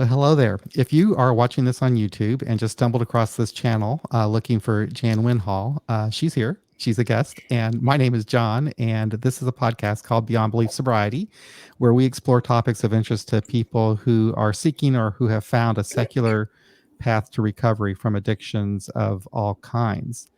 Well, hello there. If you are watching this on YouTube and just stumbled across this channel looking for Jan Winhall, she's here. She's a guest. And my name is John. And this is a podcast called Beyond Belief Sobriety, where we explore topics of interest to people who are seeking or who have found a secular path to recovery from addictions of all kinds.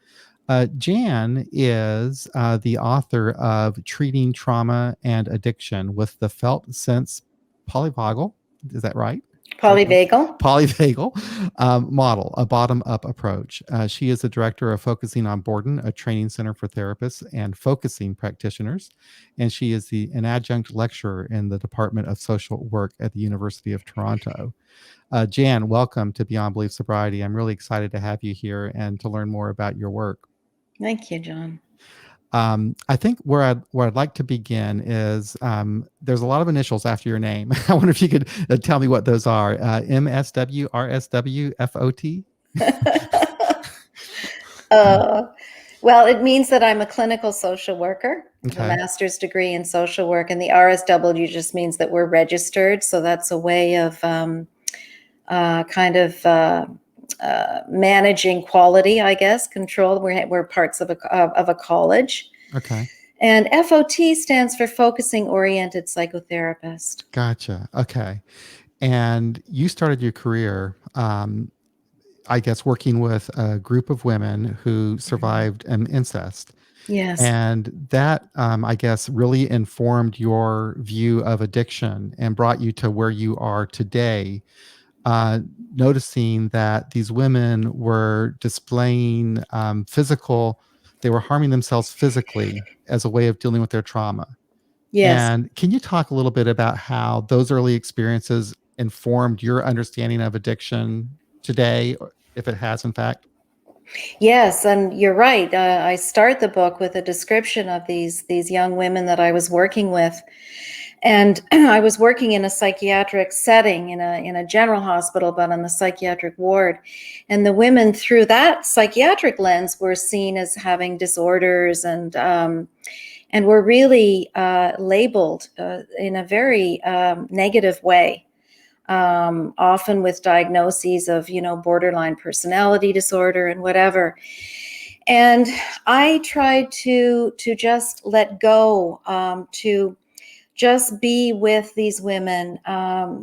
Jan is the author of Treating Trauma and Addiction with the Felt Sense Polyvagal. Is that right? Polyvagal. Polyvagal model, a bottom-up approach. She is the director of Focusing on Borden, a training center for therapists and focusing practitioners. And she is an adjunct lecturer in the Department of Social Work at the University of Toronto. Jan, welcome to Beyond Belief Sobriety. I'm really excited to have you here and to learn more about your work. Thank you, John. I think where I'd like to begin is there's a lot of initials after your name. I wonder if you could tell me what those are. MSW, RSW, FOT? Well, it means that I'm a clinical social worker, with Okay. a master's degree in social work, and the RSW just means that we're registered. So that's a way of managing quality, I guess, control. We're parts of a college. Okay. And FOT stands for Focusing Oriented Psychotherapist. Gotcha. Okay. And you started your career, I guess, working with a group of women who survived an incest. Yes. And that, I guess, really informed your view of addiction and brought you to where you are today, noticing that these women were displaying they were harming themselves physically as a way of dealing with their trauma. Yes. And can you talk a little bit about how those early experiences informed your understanding of addiction today, if it has, in fact? Yes, and you're right. I start the book with a description of these young women that I was working with, and I was working in a psychiatric setting in a general hospital, but on the psychiatric ward. And the women, through that psychiatric lens, were seen as having disorders and were really labeled in a very negative way. Often with diagnoses of, borderline personality disorder and whatever. And I tried to just let go, to just be with these women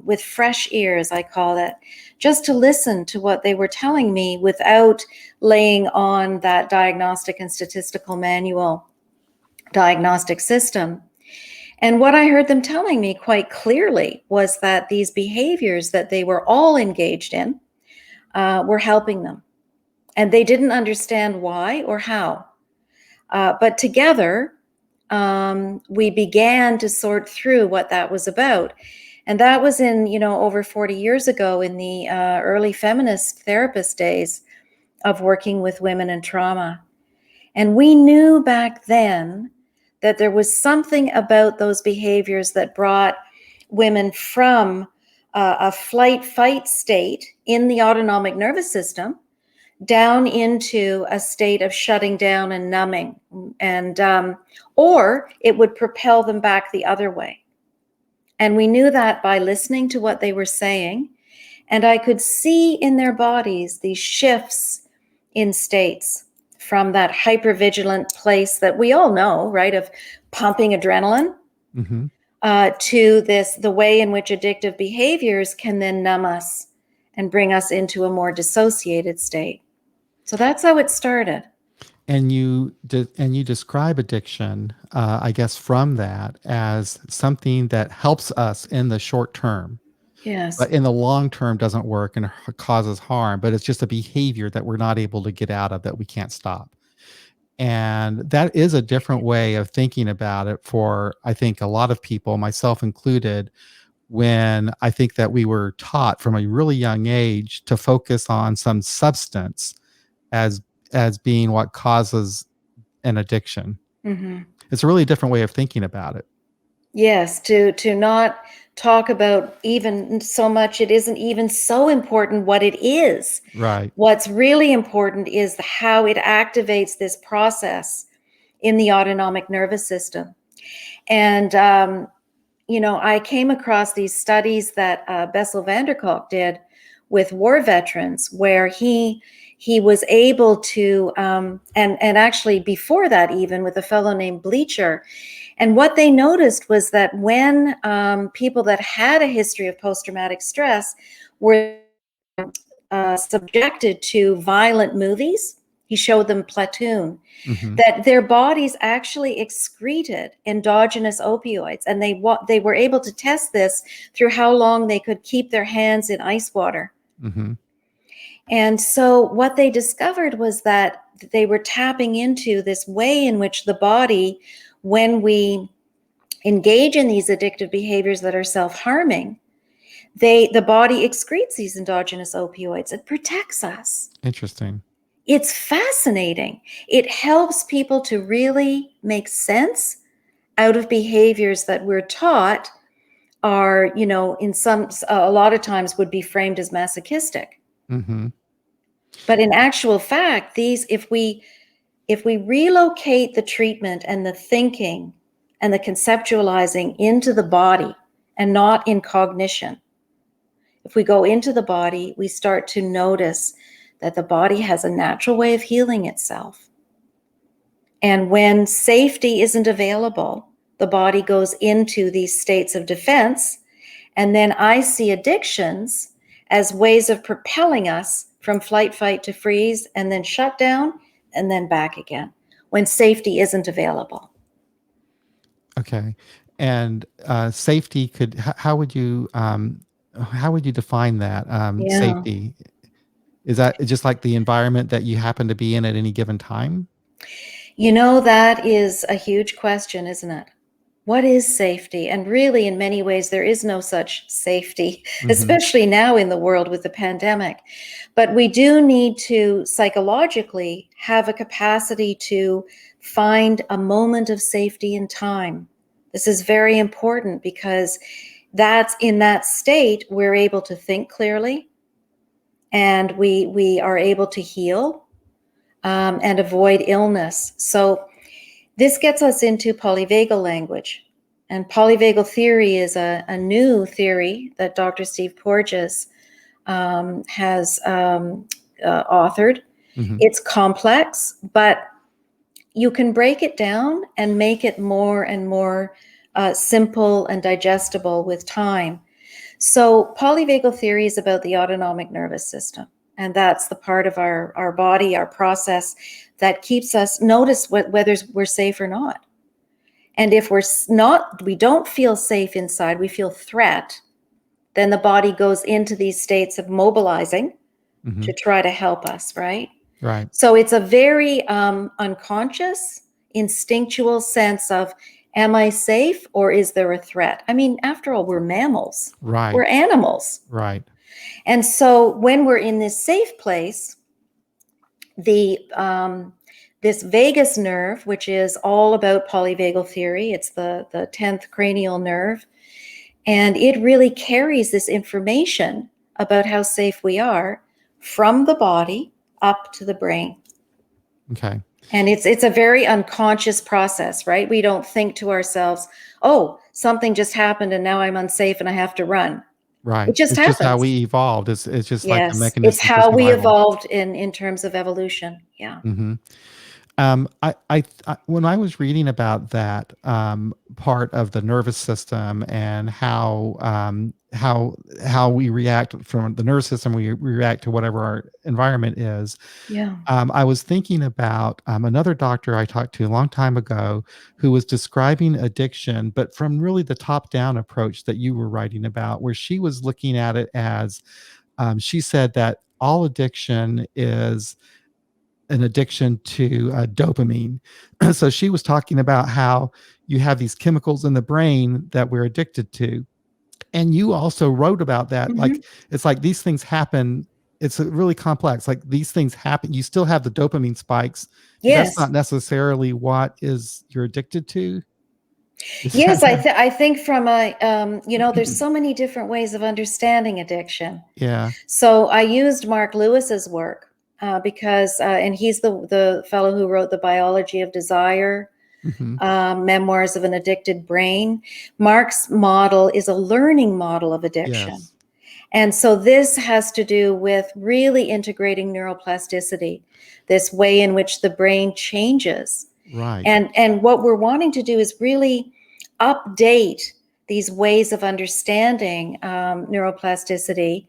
with fresh ears, I call it, just to listen to what they were telling me without laying on that diagnostic and statistical manual diagnostic system. And what I heard them telling me quite clearly was that these behaviors that they were all engaged in were helping them. And they didn't understand why or how. But together, we began to sort through what that was about. And that was in, over 40 years ago, in the early feminist therapist days of working with women in trauma. And we knew back then that there was something about those behaviors that brought women from a flight-fight state in the autonomic nervous system down into a state of shutting down and numbing, and or it would propel them back the other way. And we knew that by listening to what they were saying, and I could see in their bodies these shifts in states, from that hypervigilant place that we all know, right, of pumping adrenaline, Mm-hmm. To the way in which addictive behaviors can then numb us and bring us into a more dissociated state. So that's how it started. And you describe addiction, I guess, from that as something that helps us in the short term, Yes. but in the long term doesn't work and causes harm. But it's just a behavior that we're not able to get out of, that we can't stop. And that is a different way of thinking about it for, I think, a lot of people, myself included, when I think that we were taught from a really young age to focus on some substance as being what causes an addiction. Mm-hmm. It's a really different way of thinking about it. Yes, to not talk about even so much, it isn't even so important what it is. Right. What's really important is how it activates this process in the autonomic nervous system. And, I came across these studies that Bessel van der Kolk did with war veterans, where he was able to, and actually before that, even with a fellow named Bleacher. And what they noticed was that when people that had a history of post-traumatic stress were subjected to violent movies, he showed them Platoon, that their bodies actually excreted endogenous opioids, and they were able to test this through how long they could keep their hands in ice water. And so what they discovered was that they were tapping into this way in which the body, when we engage in these addictive behaviors that are self-harming, the body excretes these endogenous opioids. It protects us. Interesting. It's fascinating. It helps people to really make sense out of behaviors that we're taught are, in a lot of times would be framed as masochistic. But in actual fact, if we relocate the treatment and the thinking and the conceptualizing into the body and not in cognition, if we go into the body, we start to notice that the body has a natural way of healing itself. And when safety isn't available, the body goes into these states of defense. And then I see addictions as ways of propelling us from flight, fight to freeze, and then shut down, and then back again when safety isn't available. Okay. And safety how would you define that? Yeah. Safety. Is that just like the environment that you happen to be in at any given time? That is a huge question, isn't it? What is safety? And really, in many ways, there is no such safety, especially now in the world with the pandemic. But we do need to psychologically have a capacity to find a moment of safety in time. This is very important because that's in that state, we're able to think clearly, and we are able to heal and avoid illness. So this gets us into polyvagal language. And polyvagal theory is a new theory that Dr. Steve Porges has authored. It's complex, but you can break it down and make it more and more simple and digestible with time. So polyvagal theory is about the autonomic nervous system. And that's the part of our body, our process that keeps us notice whether we're safe or not. And if we don't feel safe inside, we feel threat, then the body goes into these states of mobilizing to try to help us, right? Right. So it's a very unconscious, instinctual sense of, am I safe or is there a threat? I mean, after all, we're mammals. Right. We're animals. Right. And so when we're in this safe place, this vagus nerve, which is all about polyvagal theory, it's the 10th cranial nerve, and it really carries this information about how safe we are from the body up to the brain. Okay. And it's a very unconscious process, right? We don't think to ourselves, oh, something just happened and now I'm unsafe and I have to run. Right. It just It's happens. just how we evolved. It's just like a Yes, mechanism it's for how we survival. evolved in terms of evolution. Yeah. When I was reading about that part of the nervous system and how we react from the nervous system, we react to whatever our environment is. Yeah. I was thinking about another doctor I talked to a long time ago who was describing addiction, but from really the top-down approach that you were writing about, where she was looking at it as she said that all addiction is an addiction to dopamine. So she was talking about how you have these chemicals in the brain that we're addicted to. And you also wrote about that. Like, it's like these things happen. It's really complex. Like these things happen. You still have the dopamine spikes, but that's Yes. not necessarily what you're addicted to. Yes, I think from there's so many different ways of understanding addiction. Yeah. So I used Mark Lewis's work because, and he's the fellow who wrote The Biology of Desire, Hmm. Memoirs of an Addicted Brain. Mark's model is a learning model of addiction. Yes. And so this has to do with really integrating neuroplasticity, this way in which the brain changes. Right. And what we're wanting to do is really update these ways of understanding neuroplasticity,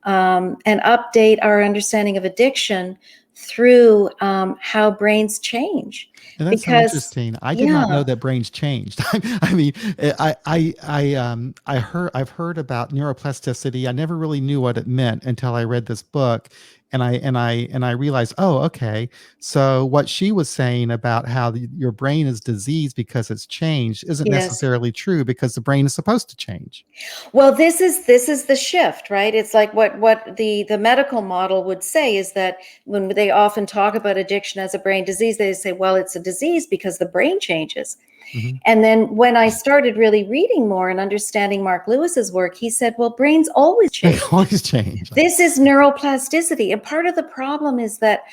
and update our understanding of addiction through how brains change. And that's so Because, interesting. I did not yeah, know that brains changed. I mean, I've heard about neuroplasticity. I never really knew what it meant until I read this book, and I realized, oh, okay. So what she was saying about how your brain is diseased because it's changed isn't yes. necessarily true, because the brain is supposed to change. Well, this is the shift, right? It's like what the medical model would say is that when they often talk about addiction as a brain disease, they say, well, it's a disease because the brain changes. Hmm. And then when I started really reading more and understanding Mark Lewis's work, he said, well, brains always They change. always change. This is neuroplasticity. And part of the problem is that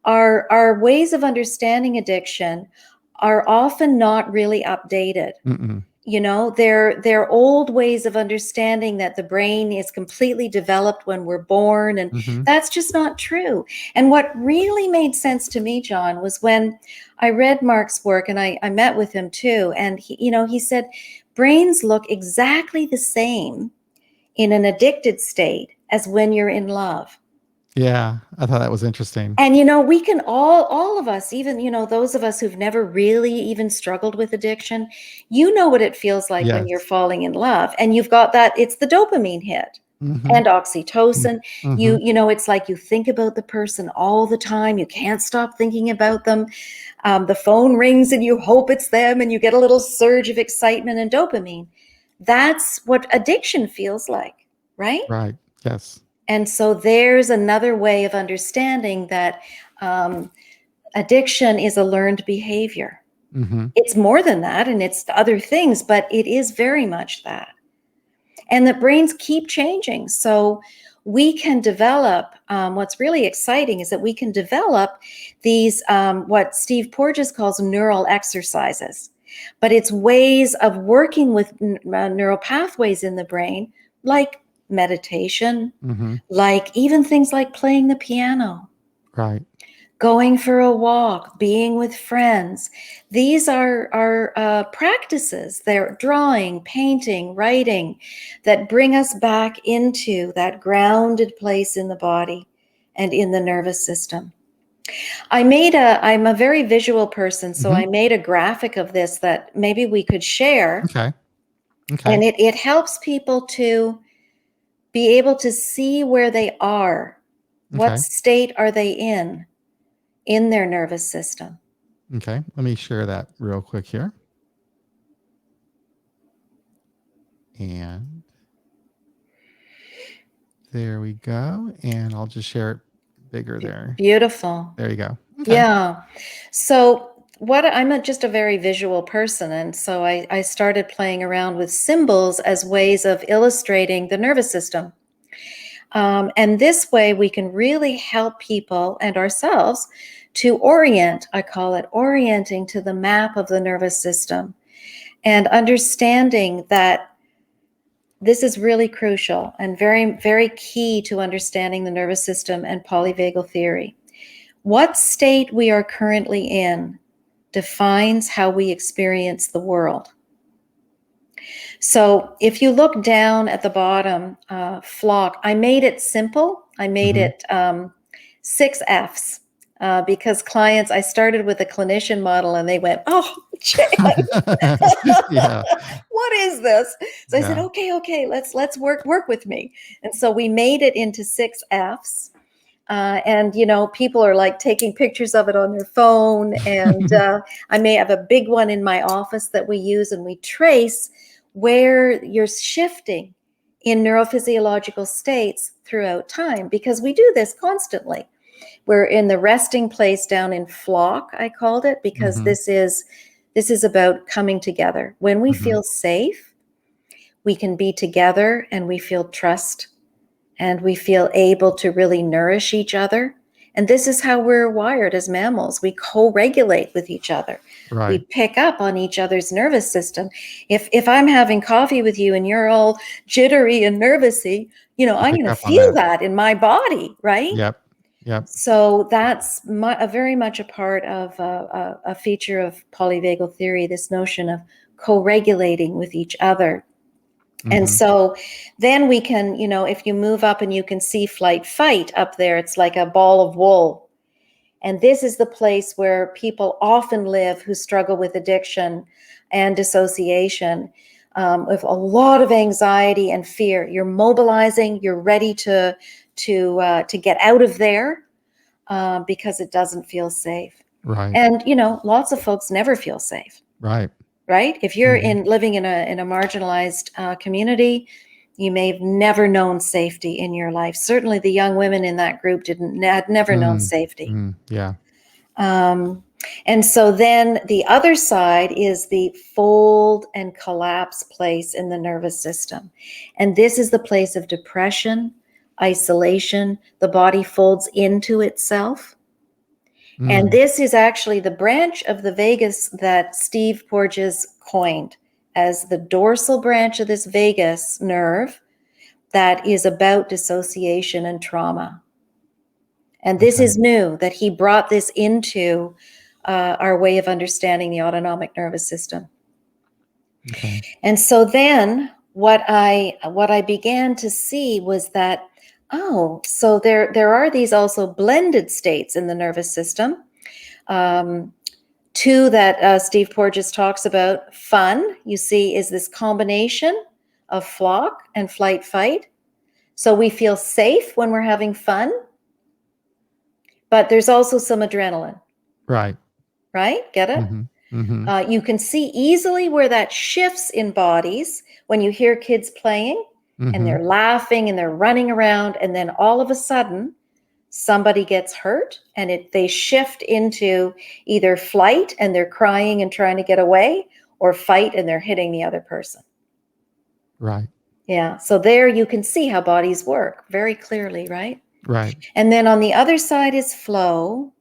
our ways of understanding addiction are often not really updated. Mm-mm. You know, they're old ways of understanding that the brain is completely developed when we're born, and Hmm. that's just not true. And what really made sense to me, John, was when I read Mark's work, and I met with him too, and he said brains look exactly the same in an addicted state as when you're in love. Yeah, I thought that was interesting. And we can all of us, even those of us who've never really even struggled with addiction, what it feels like when you're Yes. falling in love, and you've got that, it's the dopamine hit Hmm. and oxytocin. Hmm. It's like you think about the person all the time, you can't stop thinking about them. The phone rings and you hope it's them, and you get a little surge of excitement and dopamine. That's what addiction feels like, right? Right. Yes. And so there's another way of understanding that um, addiction is a learned behavior. Hmm. It's more than that, and it's other things, but it is very much that. And the brains keep changing. So we can develop, what's really exciting is that we can develop these, what Steve Porges calls neural exercises. But it's ways of working with neural pathways in the brain, like meditation, Hmm. like even things like playing the piano, Right. going for a walk, being with friends. These are practices. They're drawing, painting, writing, that bring us back into that grounded place in the body and in the nervous system. I'm a very visual person, so Hmm. I made a graphic of this that maybe we could share. Okay. Okay. And it helps people to be able to see where they are. What Okay. state are they in their nervous system? Okay. Let me share that real quick here. And there we go. And I'll just share it bigger there. Beautiful. There you go. Okay. Yeah. So just a very visual person. And so I started playing around with symbols as ways of illustrating the nervous system. And this way we can really help people and ourselves to orient. I call it orienting to the map of the nervous system, and understanding that this is really crucial and very, very key to understanding the nervous system and polyvagal theory. What state we are currently in defines how we experience the world. So if you look down at the bottom, flock, I made it simple. I made Hmm. it 6 Fs. Because I started with a clinician model, and they went, oh, Jan, Yeah. what is this? So I said, Yeah. okay, let's work with me. And so we made it into 6 Fs. And people are like taking pictures of it on their phone. And I may have a big one in my office that we use, and we trace where you're shifting in neurophysiological states throughout time, because we do this constantly. We're in the resting place down in flock, I called it, because Hmm. this is about coming together. When we Hmm. feel safe, we can be together, and we feel trust, and we feel able to really nourish each other And this is how we're wired as mammals. We co-regulate with each other. We Right. pick up on each other's nervous system. If I'm having coffee with you and you're all jittery and nervousy, You I'm pick going to up on feel that. that in my body, right? Yep. Yep. So that's very much a part of a feature of polyvagal theory, this notion of co-regulating with each other. And Hmm. so then we can, if you move up and you can see flight fight up there, it's like a ball of wool. And this is the place where people often live who struggle with addiction and dissociation, with a lot of anxiety and fear. You're mobilizing, you're ready to get out of there, because it doesn't feel safe. Right. And lots of folks never feel safe, Right. right? If you're Hmm. living in a marginalized community, you may have never known safety in your life. Certainly, the young women in that group had never known Mm. safety. Mm. Yeah. Um, and so then the other side is the fold and collapse place in the nervous system. And this is the place of depression, isolation. The body folds into itself. And Mm. this is actually the branch of the vagus that Steve Porges coined as the dorsal branch of this vagus nerve that is about dissociation and trauma. And this Okay. is new, that he brought this into our way of understanding the autonomic nervous system. Okay. And so then what I began to see was that, so there are these also blended states in the nervous system. Two that Steve Porges talks about. Fun, you see, is this combination of flock and flight fight. So we feel safe when we're having fun, but there's also some adrenaline, Right. right? Get it? Hmm. Hmm. You can see easily where that shifts in bodies when you hear kids playing and Hmm. they're laughing and they're running around, and then all of a sudden somebody gets hurt and they shift into either flight and they're crying and trying to get away, or fight and they're hitting the other person. Right. Yeah. So there you can see how bodies work very clearly, right? Right. And then on the other side is flow.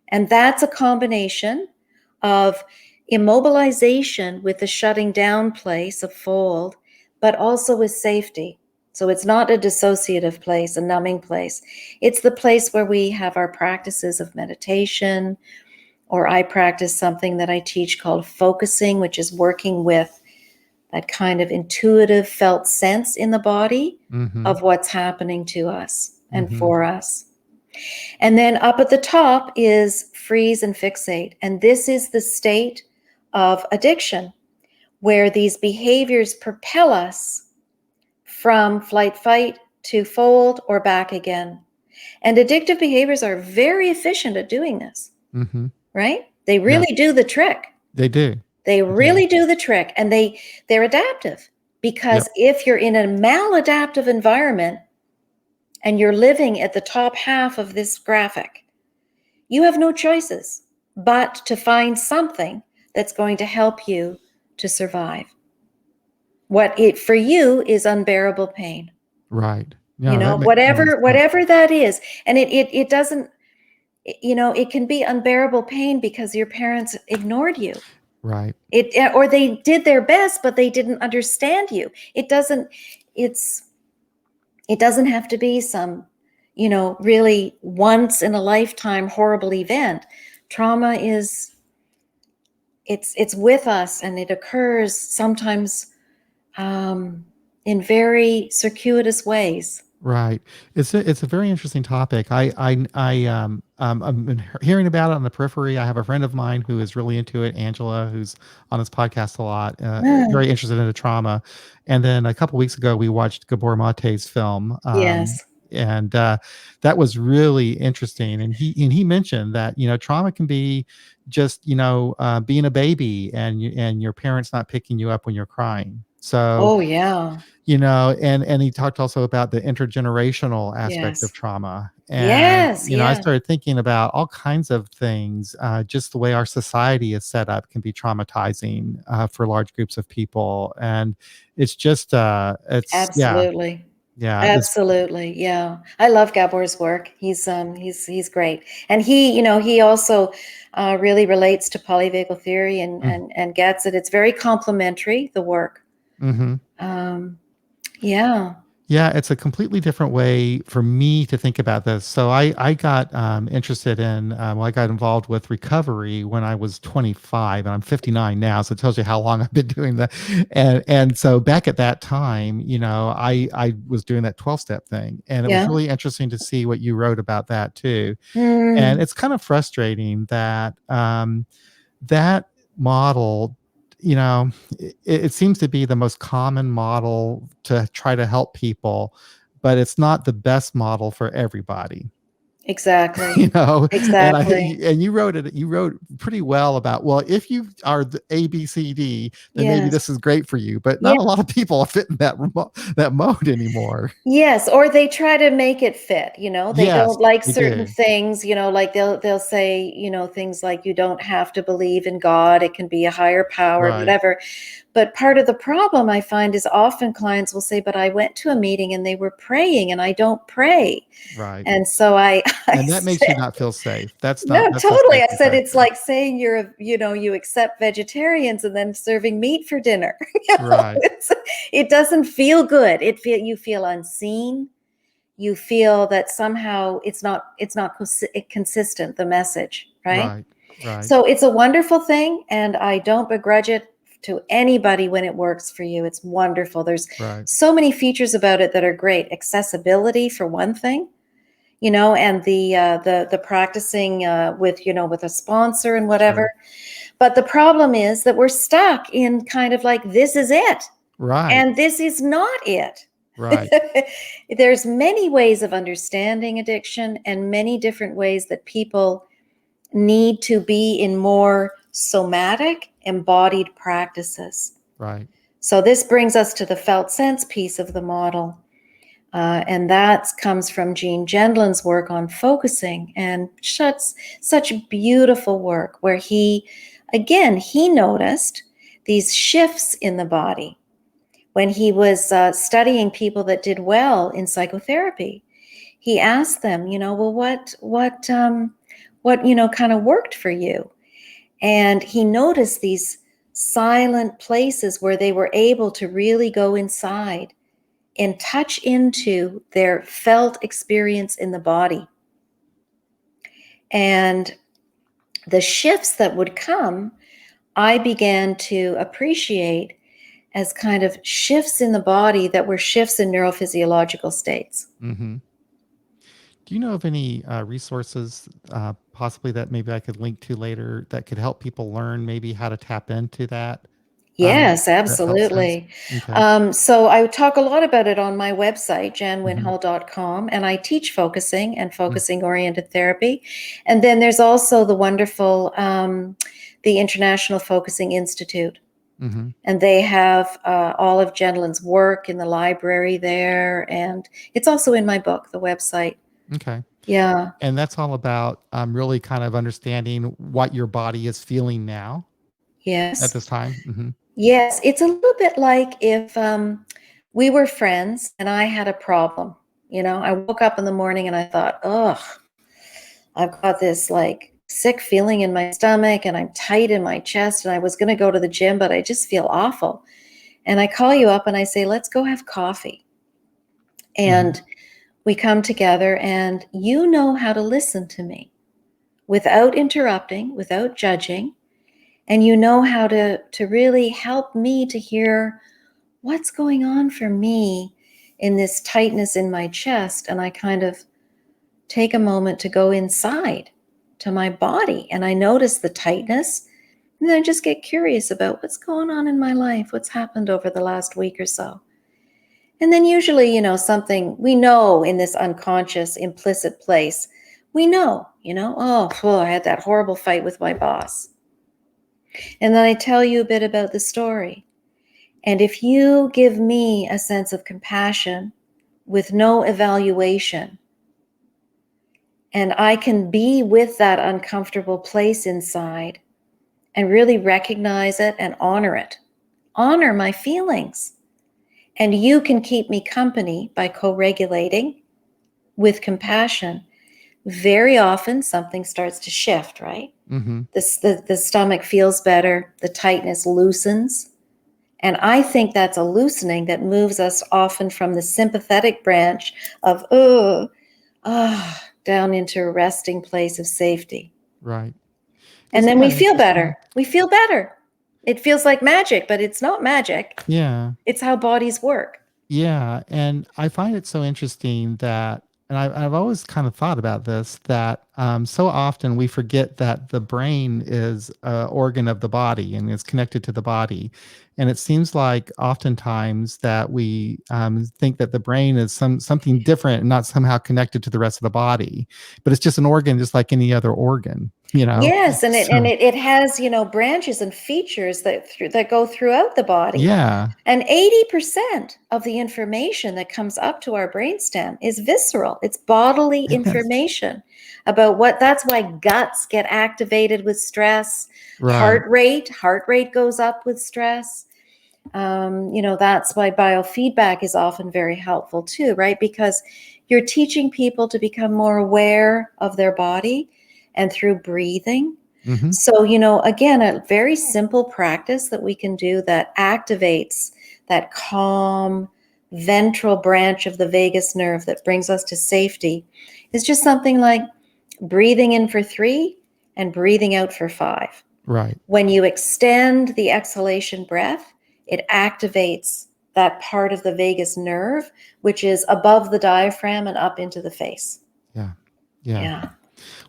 And that's a combination of immobilization with the shutting down place of fold, but also with safety. So it's not a dissociative place, a numbing place. It's the place where we have our practices of meditation, or I practice something that I teach called focusing, which is working with that kind of intuitive felt sense in the body Hmm. of what's happening to us and Hmm. for us. And then up at the top is freeze and fixate. And this is the state of addiction, where these behaviors propel us from flight fight to fold or back again. And addictive behaviors are very efficient at doing this, Hmm. right? They Yeah. really do the trick. They do. They They do. really do the trick. And they're adaptive, because Yep. if you're in a maladaptive environment and you're living at the top half of this graphic, you have no choices but to find something that's going to help you to survive. What it for you is unbearable pain. Right. No, that makes sense. Whatever that is. And it doesn't, it can be unbearable pain because your parents ignored you. Right. Or they did their best, but they didn't understand you. It's it doesn't have to be some, really once in a lifetime horrible event. Trauma is, it's with us, and it occurs sometimes, in very circuitous ways. Right. It's a very interesting topic. I've been hearing about it on the periphery. I have a friend of mine who is really into it, Angela, who's on this podcast a lot, Ah, very interested in the trauma. And then a couple weeks ago, we watched Gabor Mate's film, yes. and that was really interesting. And he mentioned that trauma can be just being a baby and your parents not picking you up when you're crying. So Oh yeah. and he talked also about the intergenerational aspect of Yes. trauma. And Yes. I Yeah. started thinking about all kinds of things. Just the way our society is set up can be traumatizing for large groups of people. And it's just it's yeah, Absolutely. Yeah, this. Absolutely. Yeah. I love Gabor's work. He's great. And he also really relates to polyvagal theory and gets it. It's very complementary, the work. Mm-hmm. Um, yeah. Yeah, it's a completely different way for me to think about this. So I got interested in, well, I got involved with recovery when I was 25, and I'm 59 now. So it tells you how long I've been doing that. And so back at that time, I was doing that 12-step thing, and it was Yeah. really interesting to see what you wrote about that too. And Mm, it's kind of frustrating that that model, it seems to be the most common model to try to help people, but it's not the best model for everybody. exactly. you know and I Exactly. and you wrote pretty well about, well, if you are the ABCD, then maybe Yes. this is great for you, but Yeah. not a lot of people are fitting that mode anymore. Yes, or they try to make it fit, they Yes, don't like they certain do. things, like they'll say, things like you don't have to believe in God, it can be a higher power, Right, whatever. But part of the problem I find is often clients will say, but I went to a meeting and they were praying and I don't pray. right. And so I I And that makes you said, not feel safe. That's no, not that's a totally. safe I said it's environment. like saying you accept vegetarians and then serving meat for dinner. Right, It doesn't feel good. You feel unseen. You feel that somehow it's not consistent, the message, right? right, right, So it's a wonderful thing, and I don't begrudge it to anybody when it works for you. It's wonderful. There's right. so many features about it that are great. Accessibility for one thing, and the practicing with a sponsor and whatever. Sure. But the problem is that we're stuck in kind of like this is it, Right, and this is not it. right, There's many ways of understanding addiction and many different ways that people need to be in more somatic embodied practices. right. So this brings us to the felt sense piece of the model. And that comes from Gene Gendlin's work on focusing, and such beautiful work where he noticed these shifts in the body when he was studying people that did well in psychotherapy. He asked them, well, what kind of worked for you? And he noticed these silent places where they were able to really go inside and touch into their felt experience in the body. And the shifts that would come, I began to appreciate as kind of shifts in the body that were shifts in neurophysiological states. Mhm. Do you know of any resources, possibly that maybe I could link to later, that could help people learn maybe how to tap into Yes, that felt sense? absolutely. Okay. So I talk a lot about it on my website, Mhm. janwinhall.com, and I teach focusing and Mm. focusing oriented therapy. And then there's also the wonderful, the International Focusing Institute. Mhm. And they have all of Gentlin's work in the library there. And it's also in my book, the website. Okay. Yeah. And that's all about really kind of understanding what your body is feeling now at Yes. this time. Mhm. Yes. It's a little bit like if we were friends and I had a problem. I woke up in the morning and I thought, ugh, I've got this like sick feeling in my stomach and I'm tight in my chest and I was going to go to the gym, but I just feel awful. And I call you up and I say, let's go have coffee. Mhm. And we come together and you know how to listen to me without interrupting, without judging. And you know how to really help me to hear what's going on for me in this tightness in my chest. And I kind of take a moment to go inside to my body and I notice the tightness. And then I just get curious about what's going on in my life, what's happened over the last week or so. And then usually, something we know in this unconscious, implicit place, we know, oh, I had that horrible fight with my boss. And then I tell you a bit about the story. And if you give me a sense of compassion with no evaluation, and I can be with that uncomfortable place inside and really recognize it and honor it, honor my feelings, and you can keep me company by co-regulating with compassion, very often something starts to shift, right? Mm-hmm. The stomach feels better, the tightness loosens. And I think that's a loosening that moves us often from the sympathetic branch of, down into a resting place of safety. Right. And Isn't then we that feel interesting? better. We feel better. It feels like magic, but it's not magic. Yeah. It's how bodies work. Yeah, and I find it so interesting that, and I've always kind of thought about this, that so often we forget that the brain is an organ of the body and is connected to the body. And it seems like oftentimes that we think that the brain is something different and not somehow connected to the rest of the body, but it's just an organ, just like any other organ, you know? Yes, and it and So, it, it has, branches and features that go throughout the body. yeah, And 80% of the information that comes up to our brainstem is visceral. It's bodily yes, information about that's why guts get activated with stress. right. Heart rate goes up with stress. That's why biofeedback is often very helpful too, right? Because you're teaching people to become more aware of their body and through breathing. Hmm. So, again, a very simple practice that we can do that activates that calm ventral branch of the vagus nerve that brings us to safety is just something like breathing in for 3 and breathing out for 5. Right. When you extend the exhalation breath, it activates that part of the vagus nerve, which is above the diaphragm and up into the face. Yeah. Yeah. Yeah.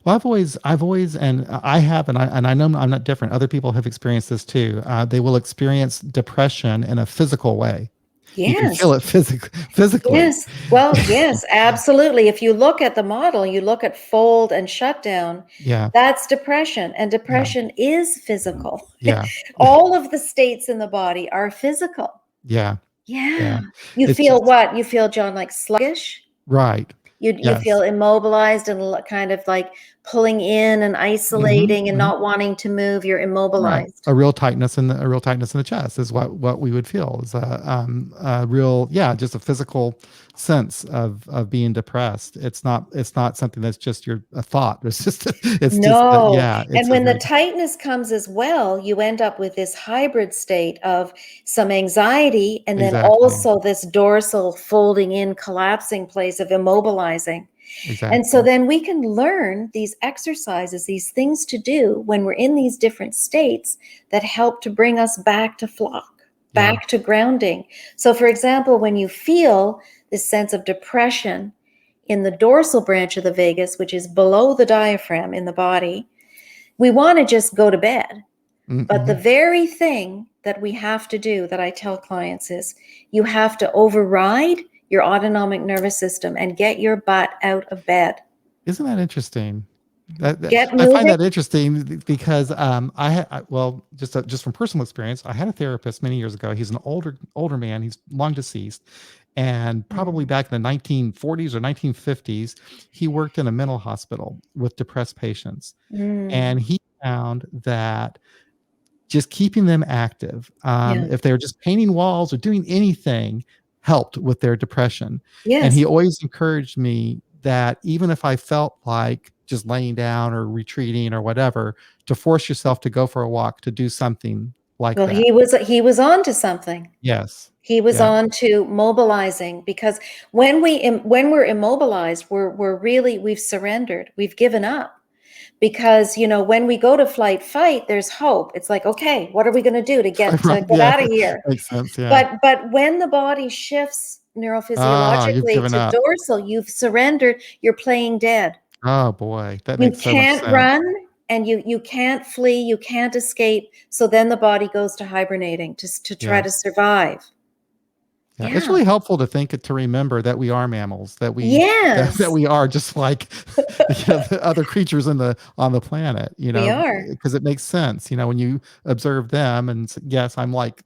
Well, I've always, and I have, and I know I'm not different. Other people have experienced this too. They will experience depression in a physical way. You can Yes. feel it physically. Yes. Well, yes, absolutely. If you look at the model, you look at fold and shutdown, Yeah, that's depression. And yeah, depression is physical. yeah, All of the states in the body are physical. yeah, Yeah. yeah. You It's feel just what? You feel, John, like sluggish? right. You feel Yes. immobilized and kind of like pulling in and Hmm. isolating and Hmm. not wanting to move. You're Right. immobilized. A real tightness in the chest is what we would feel is a real, yeah, just a physical sense of being depressed. It's not something that's just a thought. It's just No. yeah, And it's a when the very tightness comes as well, you end up with this hybrid state of some anxiety and then exactly. also this dorsal folding in, collapsing place of immobilizing. And so Exactly. then we can learn these exercises, these things to do when we're in these different states that help to bring us back to flock, Yeah. back to grounding. So, for example, when you feel this sense of depression in the dorsal branch of the vagus, which is below the diaphragm in the body, we want to just go to bed. But the Mm-hmm. very thing that we have to do that I tell clients is you have to override your autonomic nervous system and get your butt out of bed. Isn't that interesting? Get I find that moving. interesting because well, just from personal experience, I had a therapist many years ago. He's an older man. He's long deceased, and probably Mm, back in the 1940s or 1950s, he worked in a mental hospital with depressed patients, mm, and he found that just keeping them active, yeah. if they were just painting walls or doing anything, helped with their depression. And he Yes. always encouraged me that even if I felt like just laying down or retreating or whatever, to force yourself to go for a walk, to do something like Well, that. he was on to something. Yes. He was Yeah. on to mobilizing because when we're immobilized, we're really we've surrendered. We've given up. Because when we go to flight fight, there's hope. It's like, okay, what are we going to do to get Right. Yeah. out of here? Makes sense. Yeah. But when the body shifts Ah, you've neurophysiologically given to up. dorsal, you've surrendered. You're playing dead. Oh boy, that You makes so much can't sense. run and you can't flee. You can't escape. So then the body goes to hibernating to try to Yes. survive. Yeah, it's Yeah. really helpful to remember that we are mammals, that we that Yes, we are just like the other creatures on the planet, we are. because it makes sense, when you observe them and yes, I'm like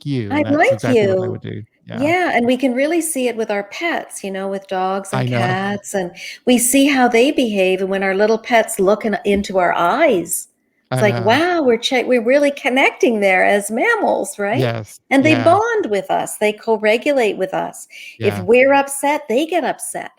you, I'm and that's like exactly what I would you. do. Yeah, Yeah, and we can really see it with our pets, with dogs and I know. cats, and we see how they behave, and when our little pets look into our eyes, It's I like, know. wow, we're really connecting there as mammals, right? Yes. And they Yeah. bond with us. They co-regulate with us. If Yeah. we're upset, they get upset,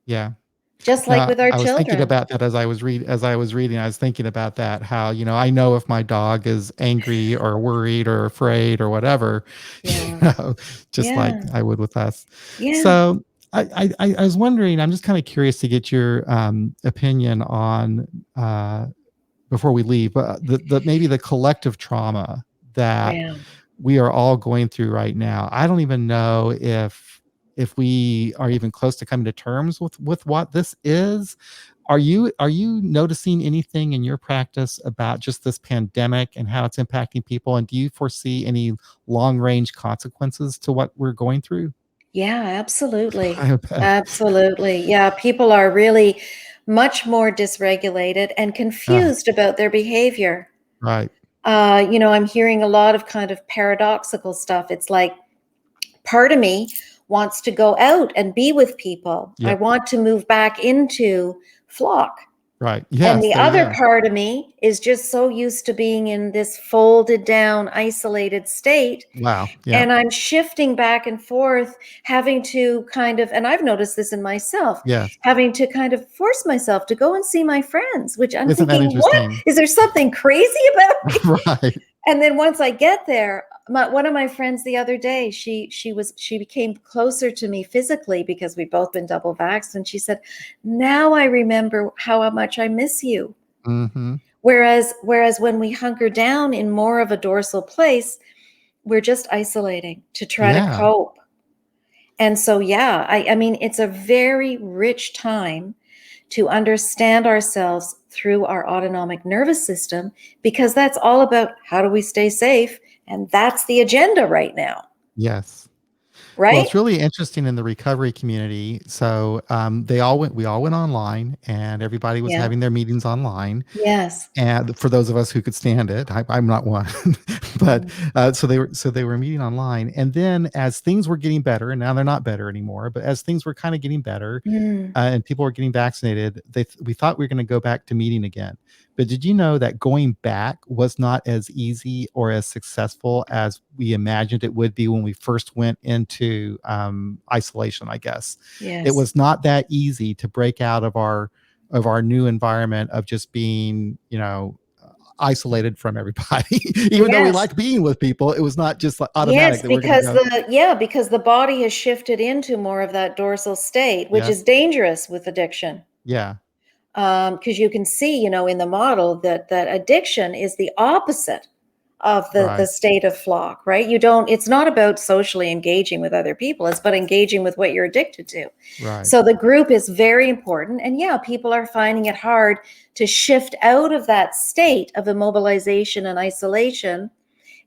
Yeah. just like Now, with our I was thinking children. about that as I was reading, I was thinking about that, how, I know if my dog is angry or worried or afraid or whatever, you Yeah. know, just like Yeah. I would with us. Yeah. So I was wondering, I'm just kind of curious to get your opinion on before we leave, the maybe the collective trauma that Yeah. we are all going through right now. I don't even know if we are even close to coming to terms with what this is. Are you noticing anything in your practice about just this pandemic and how it's impacting people? And do you foresee any long range consequences to what we're going through? Yeah, absolutely. I bet. Absolutely. Yeah, people are really much more dysregulated and Ah, confused about their behavior. right. I'm hearing a lot of kind of paradoxical stuff. It's like part of me wants to go out and be with people. I Yep. want to move back into flock. Right. And Yes. the There you other go. part of me is just so used to being in this folded down, isolated state. Wow. And Yep. I'm shifting back and forth, having to kind of, and I've noticed this in myself, Yes. having to kind of force myself to go and see my friends, which I'm Isn't that thinking, what? interesting? Is there something crazy about me? Right. And then once I get there, one of my friends the other day, she became closer to me physically because we've both been double vaxxed, and she said, "Now I remember how much I miss you." Hmm. Whereas when we hunker down in more of a dorsal place, we're just isolating to try to Yeah. cope. And so, yeah, I mean, it's a very rich time to understand ourselves through our autonomic nervous system, because that's all about how do we stay safe. And that's the agenda right now, Yes. Well, right? it's really interesting in the recovery community. So we all went online, and everybody was Yeah. having their meetings online. Yes. And for those of us who could stand it, I'm not one, but Mm. so they were meeting online. And then as things were getting better, and now they're not better anymore, but as things were kind of getting better, Mm. and people were getting vaccinated, we thought we were going to go back to meeting again. But did you know that going back was not as easy or as successful as we imagined it would be when we first went into isolation? I guess it Yes. was not that easy to break out of our new environment of just being, isolated from everybody. Even though we Yes. liked being with people, it was not just like automatic Yes, that we're going to go. because the body has shifted into more of that dorsal state, which Yes. is dangerous with addiction. Yeah. Because you can see, in the model that addiction is the opposite of the Right. state of flock, right? It's not about socially engaging with other people, it's about engaging with what you're addicted to. Right. So the group is very important. And yeah, people are finding it hard to shift out of that state of immobilization and isolation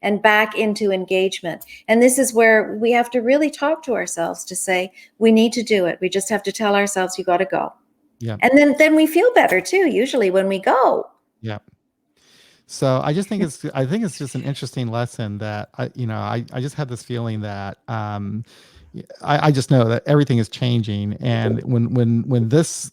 and back into engagement. And this is where we have to really talk to ourselves to say, we need to do it. We just have to tell ourselves, you got to go. Yeah. And then we feel better too, usually when we go. Yeah. So I think it's just an interesting lesson that I just had this feeling that I just know that everything is changing, and when this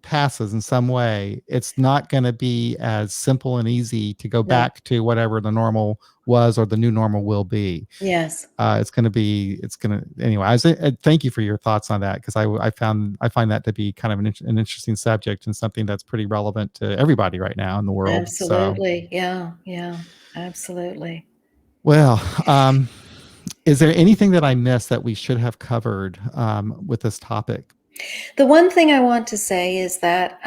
passes in some way, it's not going to be as simple and easy to go No. back to whatever the normal was or the new normal will be. Yes. It's going to anyway. Thank you for your thoughts on that, because I find that to be kind of an interesting subject and something that's pretty relevant to everybody right now in the world. So, Absolutely. Yeah. Yeah. Absolutely. well, is there anything that I missed that we should have covered with this topic? The one thing I want to say is that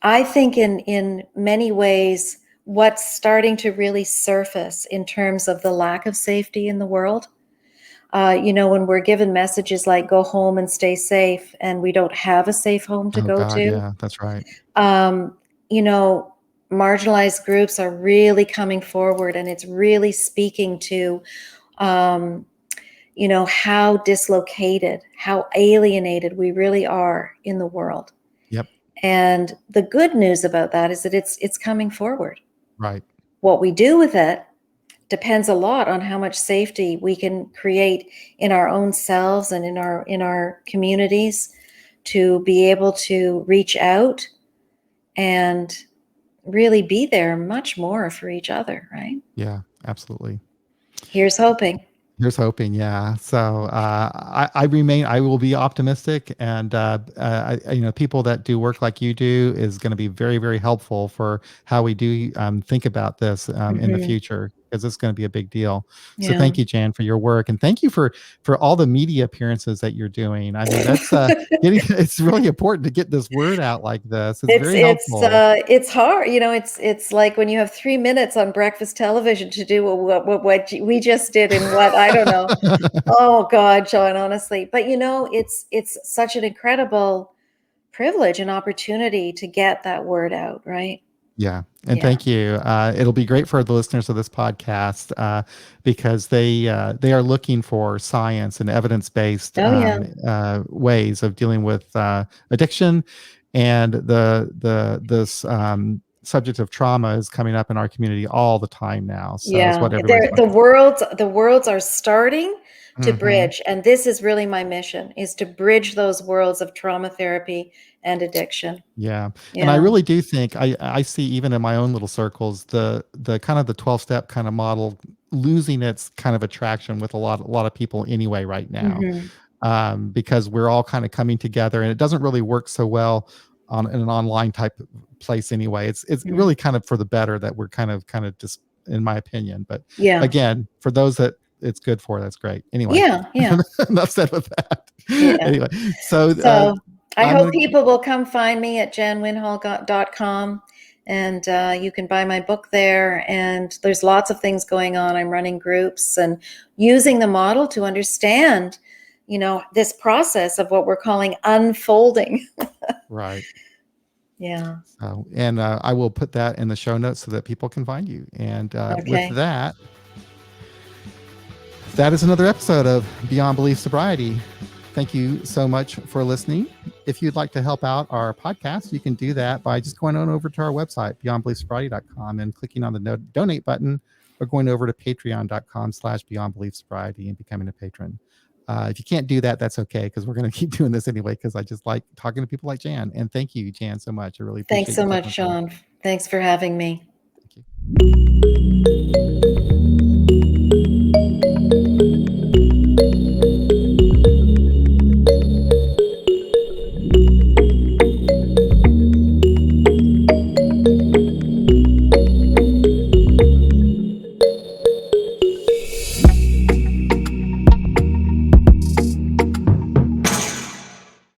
I think in many ways, what's starting to really surface in terms of the lack of safety in the world, when we're given messages like go home and stay safe, and we don't have a safe home to Oh go God, to, yeah, that's right. um, you know, marginalized groups are really coming forward, and it's really speaking to, um, how dislocated, how alienated we really are in the world. Yep, And the good news about that is that it's coming forward. right. What we do with it depends a lot on how much safety we can create in our own selves and in our communities to be able to reach out and really be there much more for each other, right? Yeah, absolutely. Here's hoping. Here's hoping, yeah. So I will be optimistic, and people that do work like you do is going to be very, very helpful for how we do think about this in the Hmm. future, because it's going to be a big deal. So Yeah. thank you, Jan, for your work, and thank you for all the media appearances that you're doing. I mean, that's getting. It's really important to get this word out like this. It's very helpful. It's hard, it's like when you have 3 minutes on breakfast television to do what we just did in what I don't know. Oh God, John, honestly. But it's such an incredible privilege and opportunity to get that word out, right? Yeah, and Yeah. thank you. It'll be great for the listeners of this podcast because they are looking for science and evidence based Oh yeah. ways of dealing with addiction, and the this subject of trauma is coming up in our community all the time now. So it's Yeah. what everybody's The worlds are starting to hmm bridge, and this is really my mission, is to bridge those worlds of trauma therapy and addiction. Yeah. And I Yeah. really do think I see even in my own little circles the kind of the 12-step kind of model losing its kind of attraction with a lot of people anyway right now. Hmm. Because we're all kind of coming together, and it doesn't really work so well on in an online type of place anyway. It's Hmm. really kind of for the better that we're kind of just, in my opinion. But Yeah. again, for those that it's good for, that's great. Anyway, Yeah. Yeah. enough said with that. Yeah. Anyway, so So I I'm hope gonna people will come find me at janwinhall.com, and you can buy my book there. And there's lots of things going on. I'm running groups and using the model to understand, this process of what we're calling unfolding. right. Yeah. So, and I will put that in the show notes so that people can find you. And with Okay. that, that is another episode of Beyond Belief Sobriety. Thank you so much for listening. If you'd like to help out our podcast, you can do that by just going on over to our website, beyondbeliefsobriety.com, and clicking on the donate button, or going over to patreon.com/beyondbeliefsobriety and becoming a patron. If you can't do that, that's okay, because we're going to keep doing this anyway, because I just like talking to people like Jan. And thank you, Jan, so much. I really Thanks appreciate you so taking much, the time. Sean. Thanks for having me.